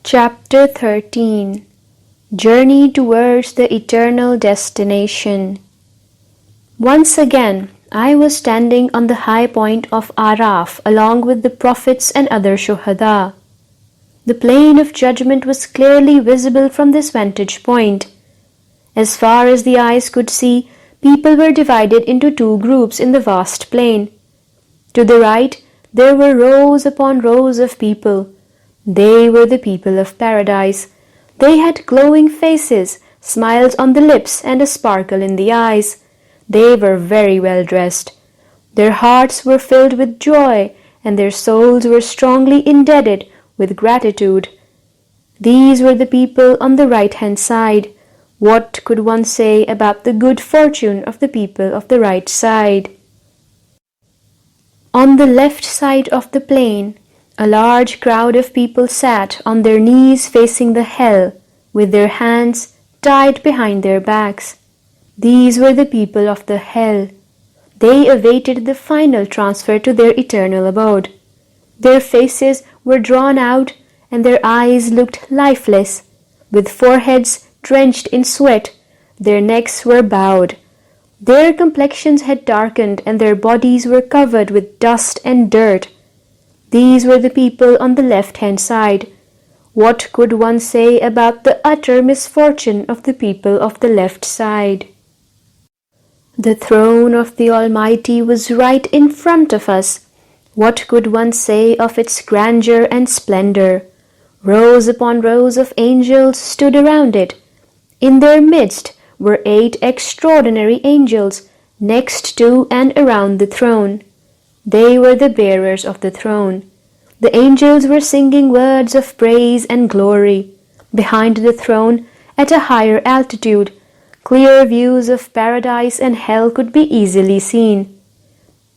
Chapter 13 Journey Towards the Eternal Destination. Once again, I was standing on the high point of Araf along with the prophets and other shuhada. The plain of judgment was clearly visible from this vantage point. As far as the eyes could see, people were divided into two groups in the vast plain. To the right, there were rows upon rows of people. They were the people of paradise. They had glowing faces, smiles on the lips, and a sparkle in the eyes. They were very well dressed. Their hearts were filled with joy, and their souls were strongly indebted with gratitude. These were the people on the right-hand side. What could one say about the good fortune of the people of the right side? On the left side of the plain, a large crowd of people sat on their knees facing the hell, with their hands tied behind their backs. These were the people of the hell. They awaited the final transfer to their eternal abode. Their faces were drawn out, and their eyes looked lifeless. With foreheads drenched in sweat, their necks were bowed. Their complexions had darkened, and their bodies were covered with dust and dirt. These were the people on the left-hand side. What could one say about the utter misfortune of the people of the left side? The throne of the Almighty was right in front of us. What could one say of its grandeur and splendor? Rows upon rows of angels stood around it. In their midst were 8 extraordinary angels, next to and around the throne. They were the bearers of the throne. The angels were singing words of praise and glory. Behind the throne, at a higher altitude, clear views of paradise and hell could be easily seen.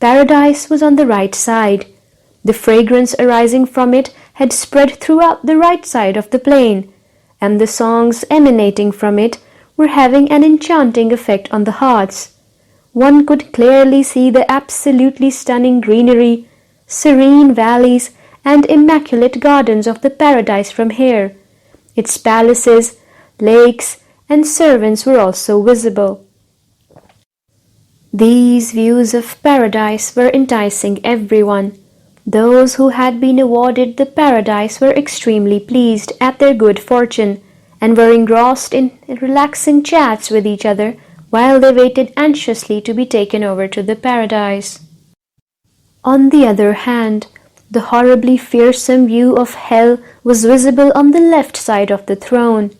Paradise was on the right side. The fragrance arising from it had spread throughout the right side of the plain, and the songs emanating from it were having an enchanting effect on the hearts. One could clearly see the absolutely stunning greenery, serene valleys, and immaculate gardens of the paradise from here. Its palaces, lakes, and servants were also visible. These views of paradise were enticing everyone. Those who had been awarded the paradise were extremely pleased at their good fortune, and were engrossed in relaxing chats with each other while they waited anxiously to be taken over to the paradise. On the other hand, the horribly fearsome view of hell was visible on the left side of the throne.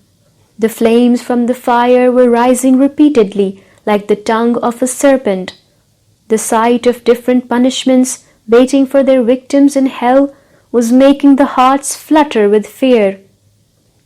The flames from the fire were rising repeatedly like the tongue of a serpent. The sight of different punishments waiting for their victims in hell was making the hearts flutter with fear.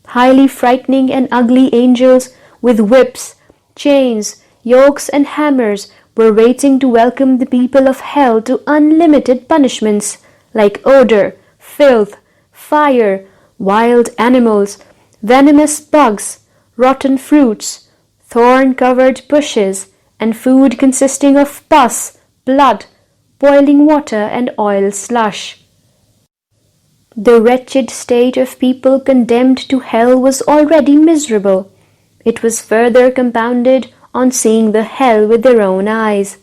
Highly frightening and ugly angels with whips, chains, yokes, and hammers were waiting to welcome the people of hell to unlimited punishments like odor, filth, fire, wild animals, venomous bugs, rotten fruits, thorn-covered bushes, and food consisting of pus, blood, boiling water, and oil slush. The wretched state of people condemned to hell was already miserable. It was further compounded on seeing the hell with their own eyes.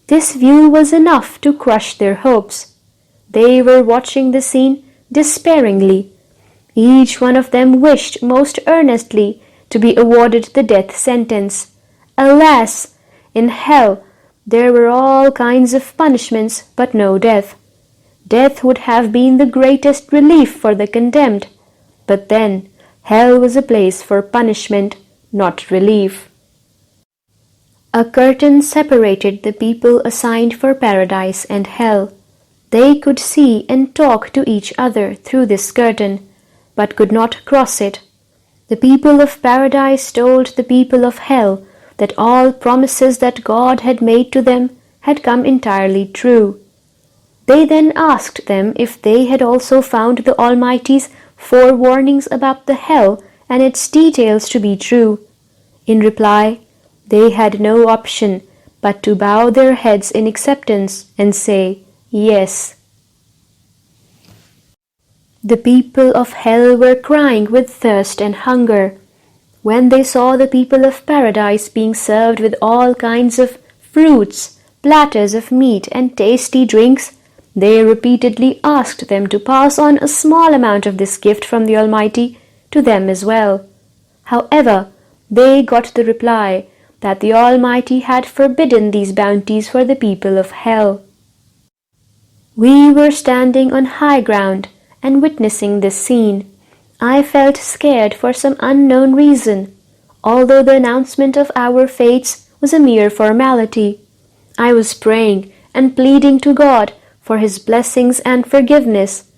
This view was enough to crush their hopes. They were watching the scene despairingly. Each one of them wished most earnestly to be awarded the death sentence. Alas! In hell there were all kinds of punishments, but no death. Death would have been the greatest relief for the condemned. But then, hell was a place for punishment, not relief. A curtain separated the people assigned for paradise and hell. They could see and talk to each other through this curtain, but could not cross it. The people of paradise told the people of hell that all promises that God had made to them had come entirely true. They then asked them if they had also found the Almighty's 4 warnings about the hell and its details to be true. In reply, they had no option but to bow their heads in acceptance and say, yes. The people of hell were crying with thirst and hunger. When they saw the people of paradise being served with all kinds of fruits, platters of meat, and tasty drinks, they repeatedly asked them to pass on a small amount of this gift from the Almighty to them as well. However, they got the reply that the Almighty had forbidden these bounties for the people of hell. We were standing on high ground and witnessing this scene. I felt scared for some unknown reason, although the announcement of our fates was a mere formality. I was praying and pleading to God for His blessings and forgiveness.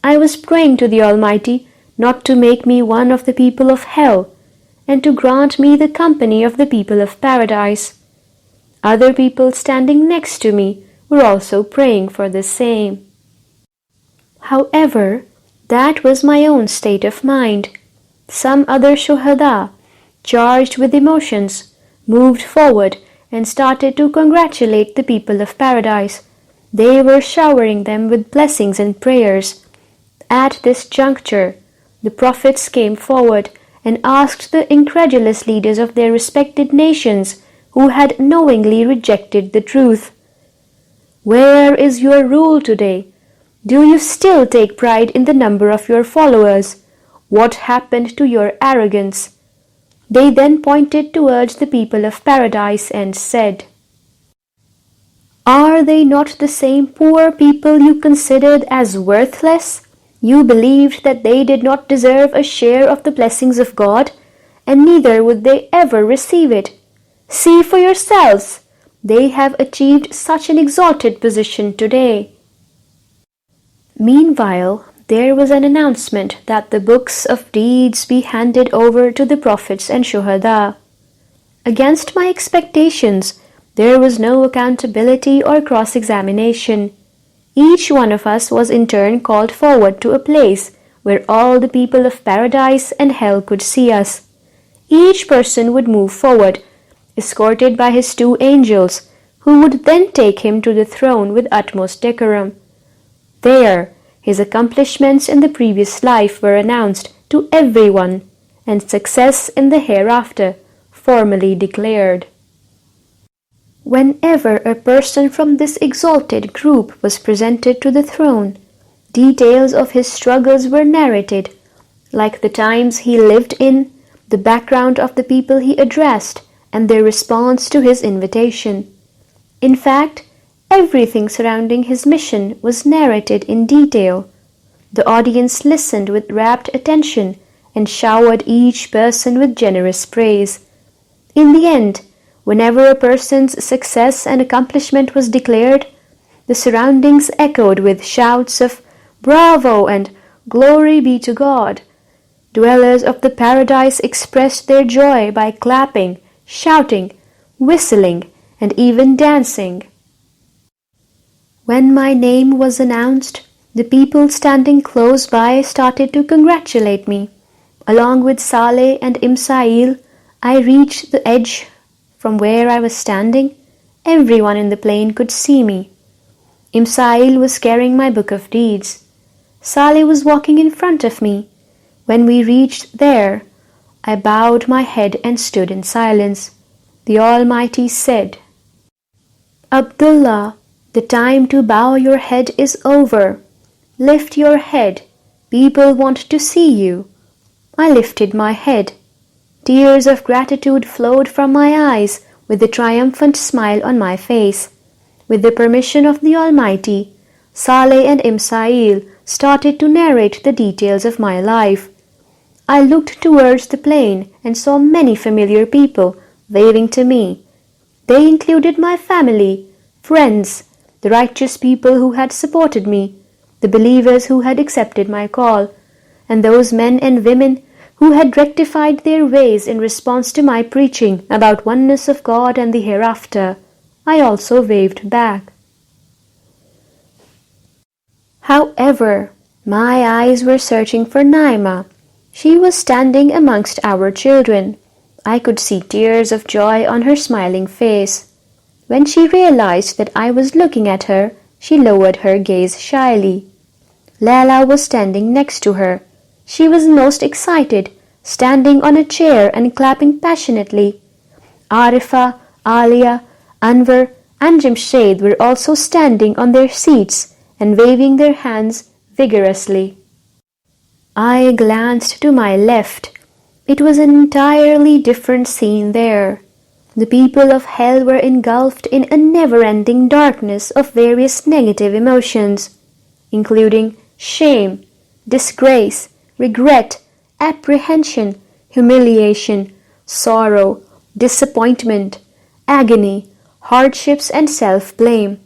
I was praying to the Almighty not to make me one of the people of hell, and to grant me the company of the people of paradise. Other people standing next to me were also praying for the same. However, that was my own state of mind. Some other shuhada, charged with emotions, moved forward and started to congratulate the people of paradise. They were showering them with blessings and prayers. At this juncture, the prophets came forward and asked the incredulous leaders of their respected nations who had knowingly rejected the truth, "Where is your rule today? Do you still take pride in the number of your followers? What happened to your arrogance?" They then pointed towards the people of paradise and said, "Are they not the same poor people you considered as worthless? You believed that they did not deserve a share of the blessings of God, and neither would they ever receive it. See for yourselves, they have achieved such an exalted position today." Meanwhile, there was an announcement that the books of deeds be handed over to the prophets and shuhada. Against my expectations, there was no accountability or cross-examination. Each one of us was in turn called forward to a place where all the people of paradise and hell could see us. Each person would move forward, escorted by his 2 angels, who would then take him to the throne with utmost decorum. There, his accomplishments in the previous life were announced to everyone, and success in the hereafter formally declared. Whenever a person from this exalted group was presented to the throne, details of his struggles were narrated, like the times he lived in, the background of the people he addressed, and their response to his invitation. In fact, everything surrounding his mission was narrated in detail. The audience listened with rapt attention and showered each person with generous praise. In the end, whenever a person's success and accomplishment was declared, the surroundings echoed with shouts of "Bravo" and "Glory be to God." Dwellers of the paradise expressed their joy by clapping, shouting, whistling, and even dancing. When my name was announced, the people standing close by started to congratulate me. Along with Saleh and Imsail, I reached the edge. From where I was standing, everyone in the plain could see me. Imsail was carrying my book of deeds. Saleh was walking in front of me. When we reached there, I bowed my head and stood in silence. The Almighty said, "Abdullah, the time to bow your head is over. Lift your head. People want to see you." I lifted my head. Tears of gratitude flowed from my eyes with a triumphant smile on my face. With the permission of the Almighty, Saleh and Imsail started to narrate the details of my life. I looked towards the plain and saw many familiar people waving to me. They included my family, friends, the righteous people who had supported me, the believers who had accepted my call, and those men and women who had rectified their ways in response to my preaching about oneness of God and the hereafter. I also waved back. However, my eyes were searching for Naima. She was standing amongst our children. I could see tears of joy on her smiling face. When she realized that I was looking at her, she lowered her gaze shyly. Lala was standing next to her. She was most excited, standing on a chair and clapping passionately. Arifa, Alia, Anwar, and Jamshed were also standing on their seats and waving their hands vigorously. I glanced to my left. It was an entirely different scene there. The people of hell were engulfed in a never-ending darkness of various negative emotions, including shame, disgrace, regret, apprehension, humiliation, sorrow, disappointment, agony, hardships, and self-blame.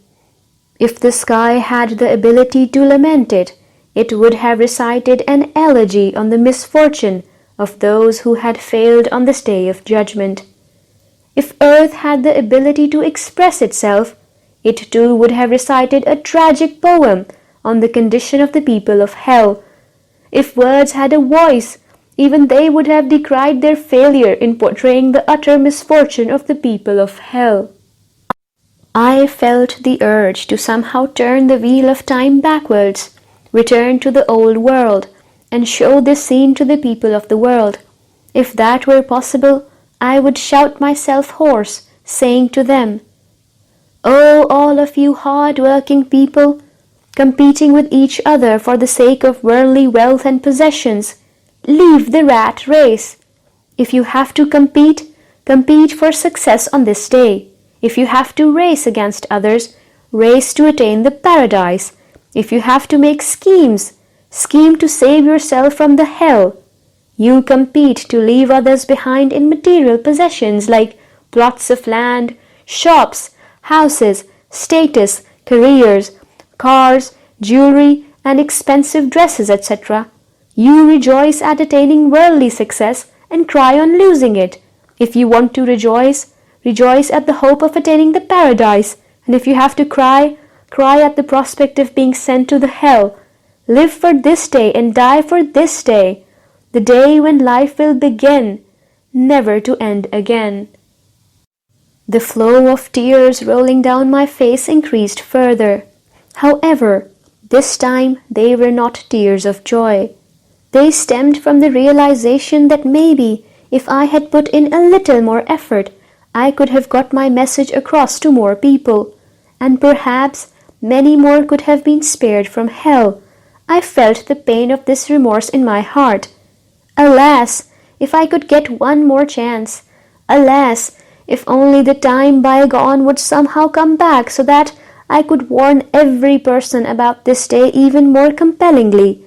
If the sky had the ability to lament it, it would have recited an elegy on the misfortune of those who had failed on this day of judgment. If earth had the ability to express itself, it too would have recited a tragic poem on the condition of the people of hell. If words had a voice, even they would have decried their failure in portraying the utter misfortune of the people of hell. I felt the urge to somehow turn the wheel of time backwards, return to the old world, and show this scene to the people of the world. If that were possible, I would shout myself hoarse, saying to them, "Oh, all of you hard-working people, competing with each other for the sake of worldly wealth and possessions, leave the rat race. If you have to compete, compete for success on this day. If you have to race against others, race to attain the paradise. If you have to make schemes, scheme to save yourself from the hell. You compete to leave others behind in material possessions like plots of land, shops, houses, status, careers, cars, jewelry, and expensive dresses, etc. You rejoice at attaining worldly success and cry on losing it. If you want to rejoice, rejoice at the hope of attaining the paradise. And if you have to cry, cry at the prospect of being sent to the hell. Live for this day and die for this day, the day when life will begin, never to end again." The flow of tears rolling down my face increased further. However, this time they were not tears of joy. They stemmed from the realization that maybe if I had put in a little more effort, I could have got my message across to more people, and perhaps many more could have been spared from hell. I felt the pain of this remorse in my heart. Alas, if I could get one more chance! Alas, if only the time bygone would somehow come back so that I could warn every person about this day even more compellingly.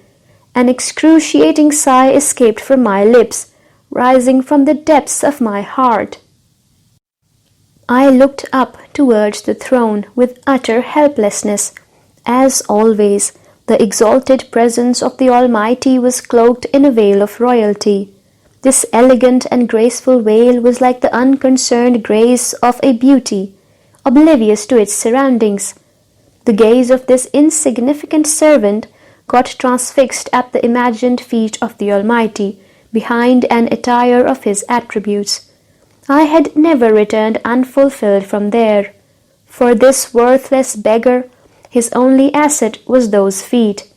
An excruciating sigh escaped from my lips, rising from the depths of my heart. I looked up towards the throne with utter helplessness. As always, the exalted presence of the Almighty was cloaked in a veil of royalty. This elegant and graceful veil was like the unconcerned grace of a beauty, oblivious to its surroundings. The gaze of this insignificant servant got transfixed at the imagined feet of the Almighty, behind an attire of His attributes. I had never returned unfulfilled from there. For this worthless beggar, his only asset was those feet.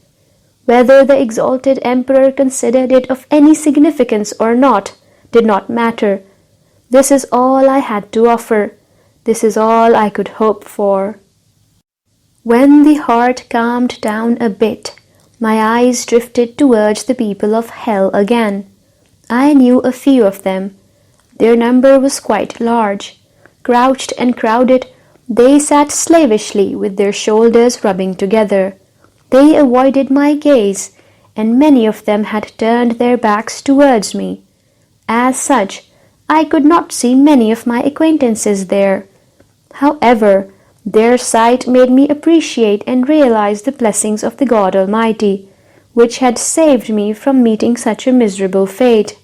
Whether the exalted emperor considered it of any significance or not did not matter. This is all I had to offer. This is all I could hope for. When the heart calmed down a bit, my eyes drifted towards the people of hell again. I knew a few of them. Their number was quite large. Crouched and crowded, they sat slavishly with their shoulders rubbing together. They avoided my gaze, and many of them had turned their backs towards me. As such, I could not see many of my acquaintances there. However, their sight made me appreciate and realize the blessings of the God Almighty, which had saved me from meeting such a miserable fate.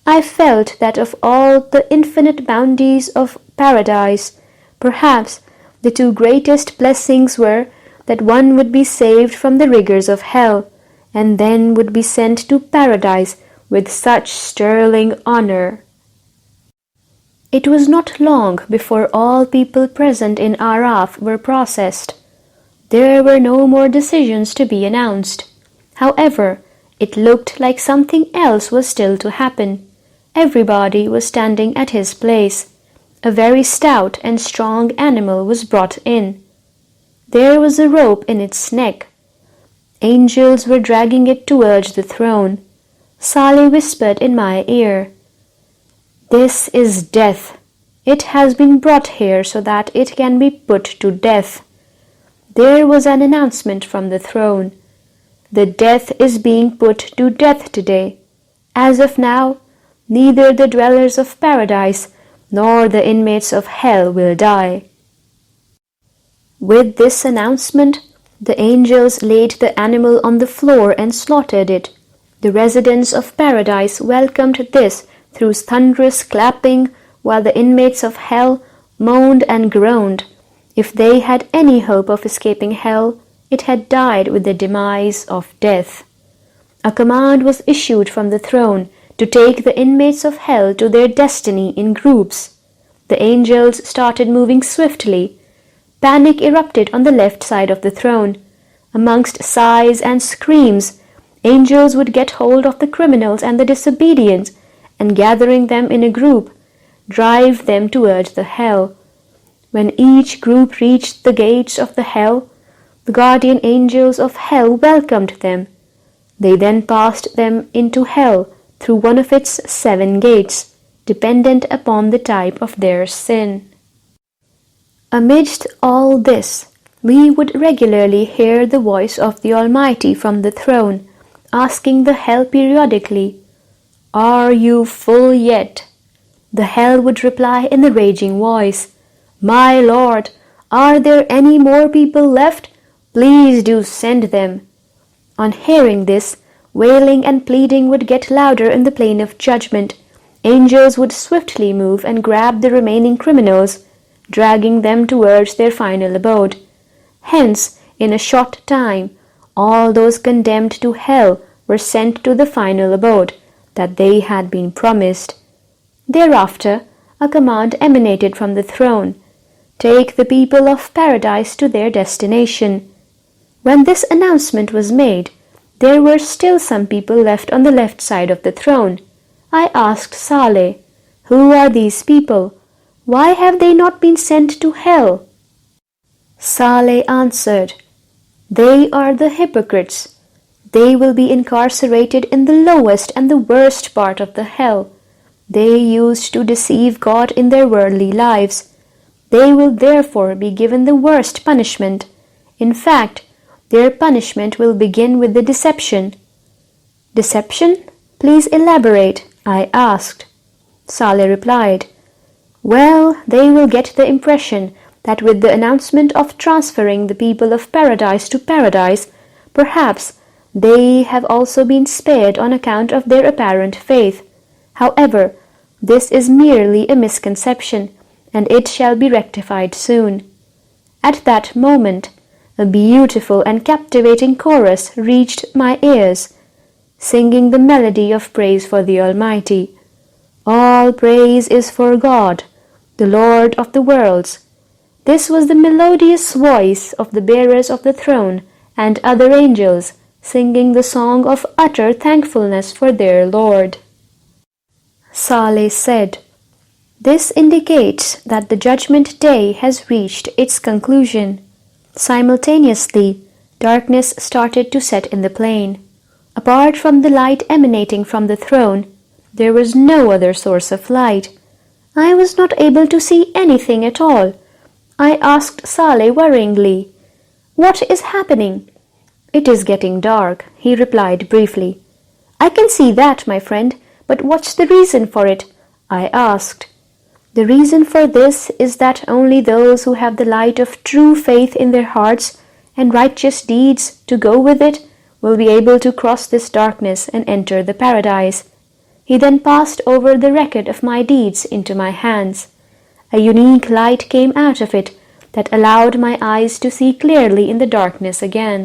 I felt that of all the infinite bounties of paradise, perhaps the two greatest blessings were that one would be saved from the rigors of hell, and then would be sent to paradise with such sterling honor. It was not long before all people present in Araf were processed. There were no more decisions to be announced. However, it looked like something else was still to happen. Everybody was standing at his place. A very stout and strong animal was brought in. There was a rope in its neck. Angels were dragging it towards the throne. Saleh whispered in my ear, "This is death. It has been brought here so that it can be put to death." There was an announcement from the throne. "The death is being put to death today. As of now, neither the dwellers of paradise nor the inmates of hell will die." With this announcement, the angels laid the animal on the floor and slaughtered it. The residents of paradise welcomed this through thunderous clapping, while the inmates of hell moaned and groaned. If they had any hope of escaping hell, it had died with the demise of death. A command was issued from the throne to take the inmates of hell to their destiny in groups. The angels started moving swiftly. Panic erupted on the left side of the throne. Amongst sighs and screams, angels would get hold of the criminals and the disobedient, and gathering them in a group, drive them towards the hell. When each group reached the gates of the hell, the guardian angels of hell welcomed them. They then passed them into hell through one of its 7 gates, dependent upon the type of their sin. Amidst all this, we would regularly hear the voice of the Almighty from the throne, asking the hell periodically, "Are you full yet?" The hell would reply in a raging voice, "My Lord, are there any more people left? Please do send them." On hearing this, wailing and pleading would get louder in the plane of judgment. Angels would swiftly move and grab the remaining criminals, dragging them towards their final abode. Hence, in a short time, all those condemned to hell were sent to the final abode that they had been promised. Thereafter, a command emanated from the throne, "Take the people of paradise to their destination." When this announcement was made, there were still some people left on the left side of the throne. I asked Saleh, "Who are these people? Why have they not been sent to hell?" Saleh answered, "They are the hypocrites. They will be incarcerated in the lowest and the worst part of the hell. They used to deceive God in their worldly lives. They will therefore be given the worst punishment. In fact, their punishment will begin with the deception." "Deception? Please elaborate," I asked. Saleh replied, "Well, they will get the impression that with the announcement of transferring the people of paradise to paradise, perhaps they have also been spared on account of their apparent faith. However, this is merely a misconception, and it shall be rectified soon." At that moment, a beautiful and captivating chorus reached my ears, singing the melody of praise for the Almighty. "All praise is for God, the Lord of the worlds." This was the melodious voice of the bearers of the throne and other angels, singing the song of utter thankfulness for their Lord. Saleh said, "This indicates that the judgment day has reached its conclusion." Simultaneously, darkness started to set in the plain. Apart from the light emanating from the throne, there was no other source of light. I was not able to see anything at all. I asked Saleh worryingly, "What is happening?" "It is getting dark," he replied briefly. "I can see that, my friend, but what's the reason for it?" I asked. "The reason for this is that only those who have the light of true faith in their hearts and righteous deeds to go with it will be able to cross this darkness and enter the paradise." He then passed over the record of my deeds into my hands. A unique light came out of it that allowed my eyes to see clearly in the darkness again.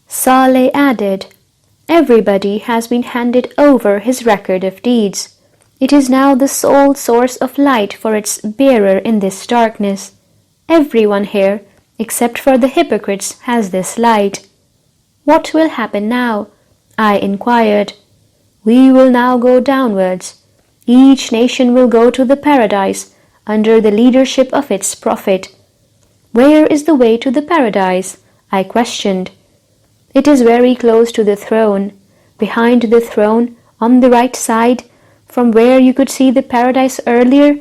Saleh added, "Everybody has been handed over his record of deeds. It is now the sole source of light for its bearer in this darkness. Everyone here, except for the hypocrites, has this light." What will happen now? I inquired. We will now go downwards. Each nation will go to the paradise under the leadership of its prophet. Where is the way to the paradise? I questioned. It is very close to the throne. Behind the throne, on the right side, from where you could see the paradise earlier,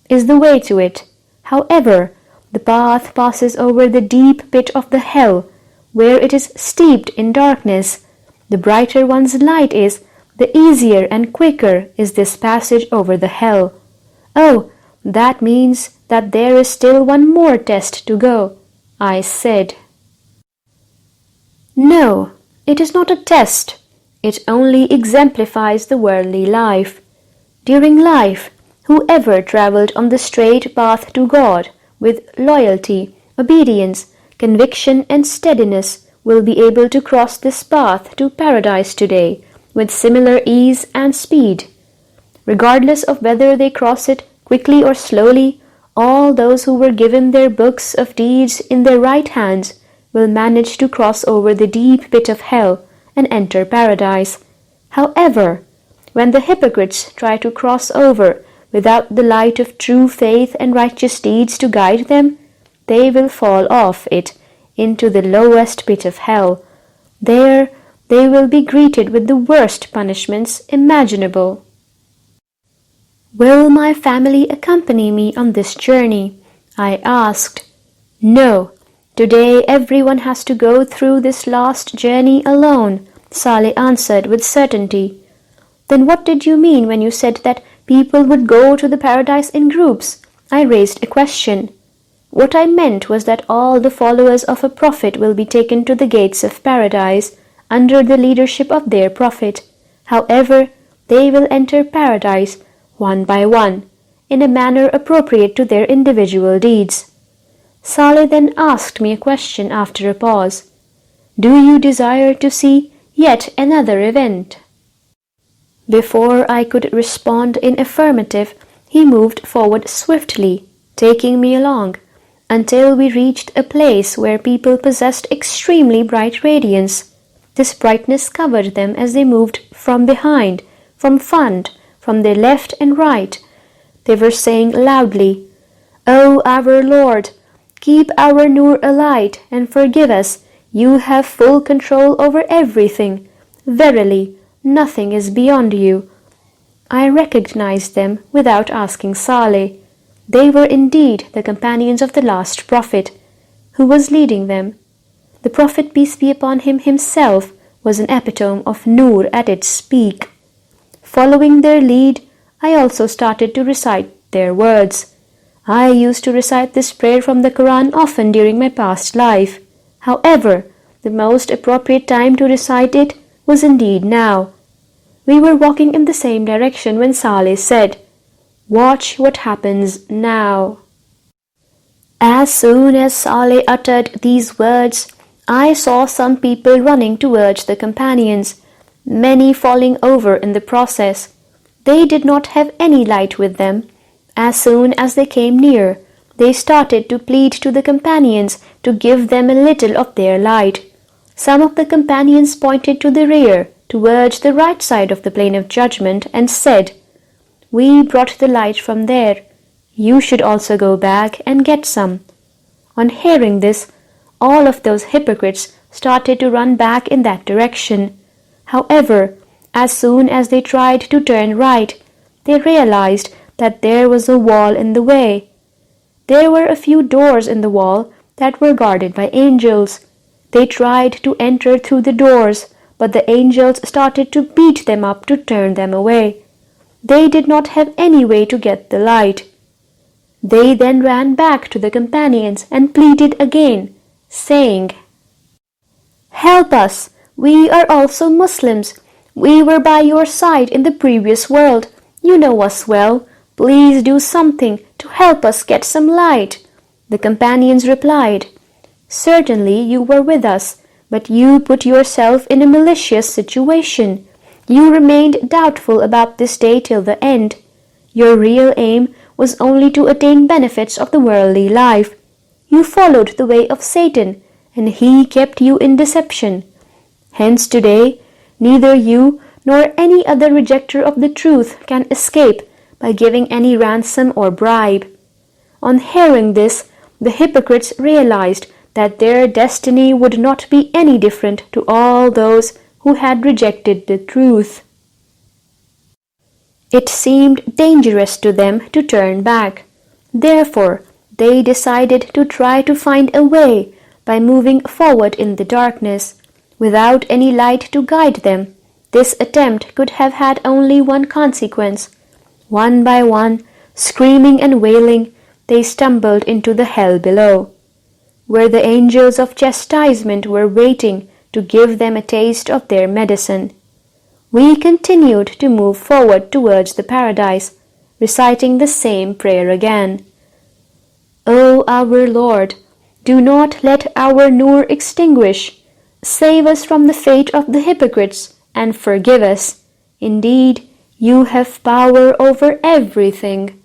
is the way to it. However, the path passes over the deep pit of the hell, where it is steeped in darkness. The brighter one's light is, the easier and quicker is this passage over the hell. Oh, that means that there is still one more test to go, I said. No, it is not a test. It only exemplifies the worldly life. During life, whoever travelled on the straight path to God with loyalty, obedience, conviction and steadiness will be able to cross this path to paradise today with similar ease and speed. Regardless of whether they cross it quickly or slowly, all those who were given their books of deeds in their right hands will manage to cross over the deep pit of hell and enter paradise. However, when the hypocrites try to cross over without the light of true faith and righteous deeds to guide them, they will fall off it into the lowest pit of hell. There they will be greeted with the worst punishments imaginable. Will my family accompany me on this journey? I asked. No, today everyone has to go through this last journey alone, Saleh answered with certainty. Then what did you mean when you said that people would go to the paradise in groups? I raised a question. What I meant was that all the followers of a prophet will be taken to the gates of paradise under the leadership of their prophet. However, they will enter paradise one by one, in a manner appropriate to their individual deeds. Saleh then asked me a question after a pause. Do you desire to see yet another event? Before I could respond in affirmative, he moved forward swiftly, taking me along, until we reached a place where people possessed extremely bright radiance. This brightness covered them as they moved from behind, from front, from their left and right. They were saying loudly, O our Lord, keep our Nur alight and forgive us. You have full control over everything. Verily, nothing is beyond you. I recognized them without asking Saleh. They were indeed the companions of the last prophet. Who was leading them? The Prophet, peace be upon him, himself was an epitome of Nur at its peak. Following their lead, I also started to recite their words. I used to recite this prayer from the Quran often during my past life. However, the most appropriate time to recite it was indeed now. We were walking in the same direction when Saleh said, Watch what happens now. As soon as Saleh uttered these words, I saw some people running towards the companions, many falling over in the process. They did not have any light with them. As soon as they came near, they started to plead to the companions to give them a little of their light. Some of the companions pointed to the rear, towards the right side of the plain of judgment, and said, We brought the light from there. You should also go back and get some. On hearing this, all of those hypocrites started to run back in that direction. However, as soon as they tried to turn right, they realized that there was a wall in the way. There were a few doors in the wall that were guarded by angels. They tried to enter through the doors, but the angels started to beat them up to turn them away. They did not have any way to get the light. They then ran back to the companions and pleaded again, saying, Help us! We are also Muslims. We were by your side in the previous world. You know us well. Please do something to help us get some light. The companions replied, Certainly you were with us, but you put yourself in a malicious situation. You remained doubtful about this day till the end. Your real aim was only to attain benefits of the worldly life. You followed the way of Satan, and he kept you in deception. Hence today, neither you nor any other rejecter of the truth can escape by giving any ransom or bribe. On hearing this, the hypocrites realized that their destiny would not be any different to all those who had rejected the truth. It seemed dangerous to them to turn back. Therefore, they decided to try to find a way by moving forward in the darkness, without any light to guide them. This attempt could have had only one consequence. One by one, screaming and wailing, they stumbled into the hell below, where the angels of chastisement were waiting to give them a taste of their medicine. We continued to move forward towards the paradise, reciting the same prayer again. O our Lord, do not let our nur extinguish. Save us from the fate of the hypocrites and forgive us. Indeed, you have power over everything.